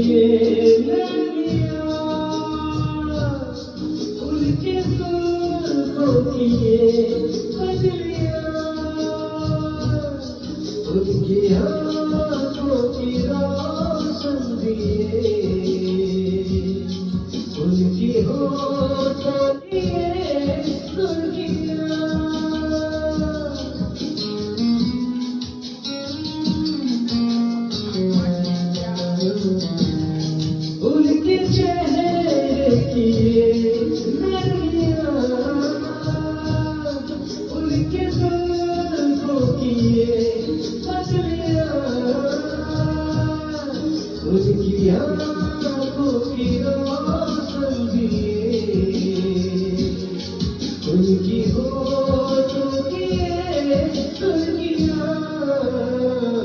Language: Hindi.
ये लड़कियां उनके जुल्फों की ये बदलियां उनकी आँखों की रोशन दिए उनकी होठों की ये सुर्खियां उनके चेहरे की ये नरमियां उनके जुल्फों की ये पसलियां उनकी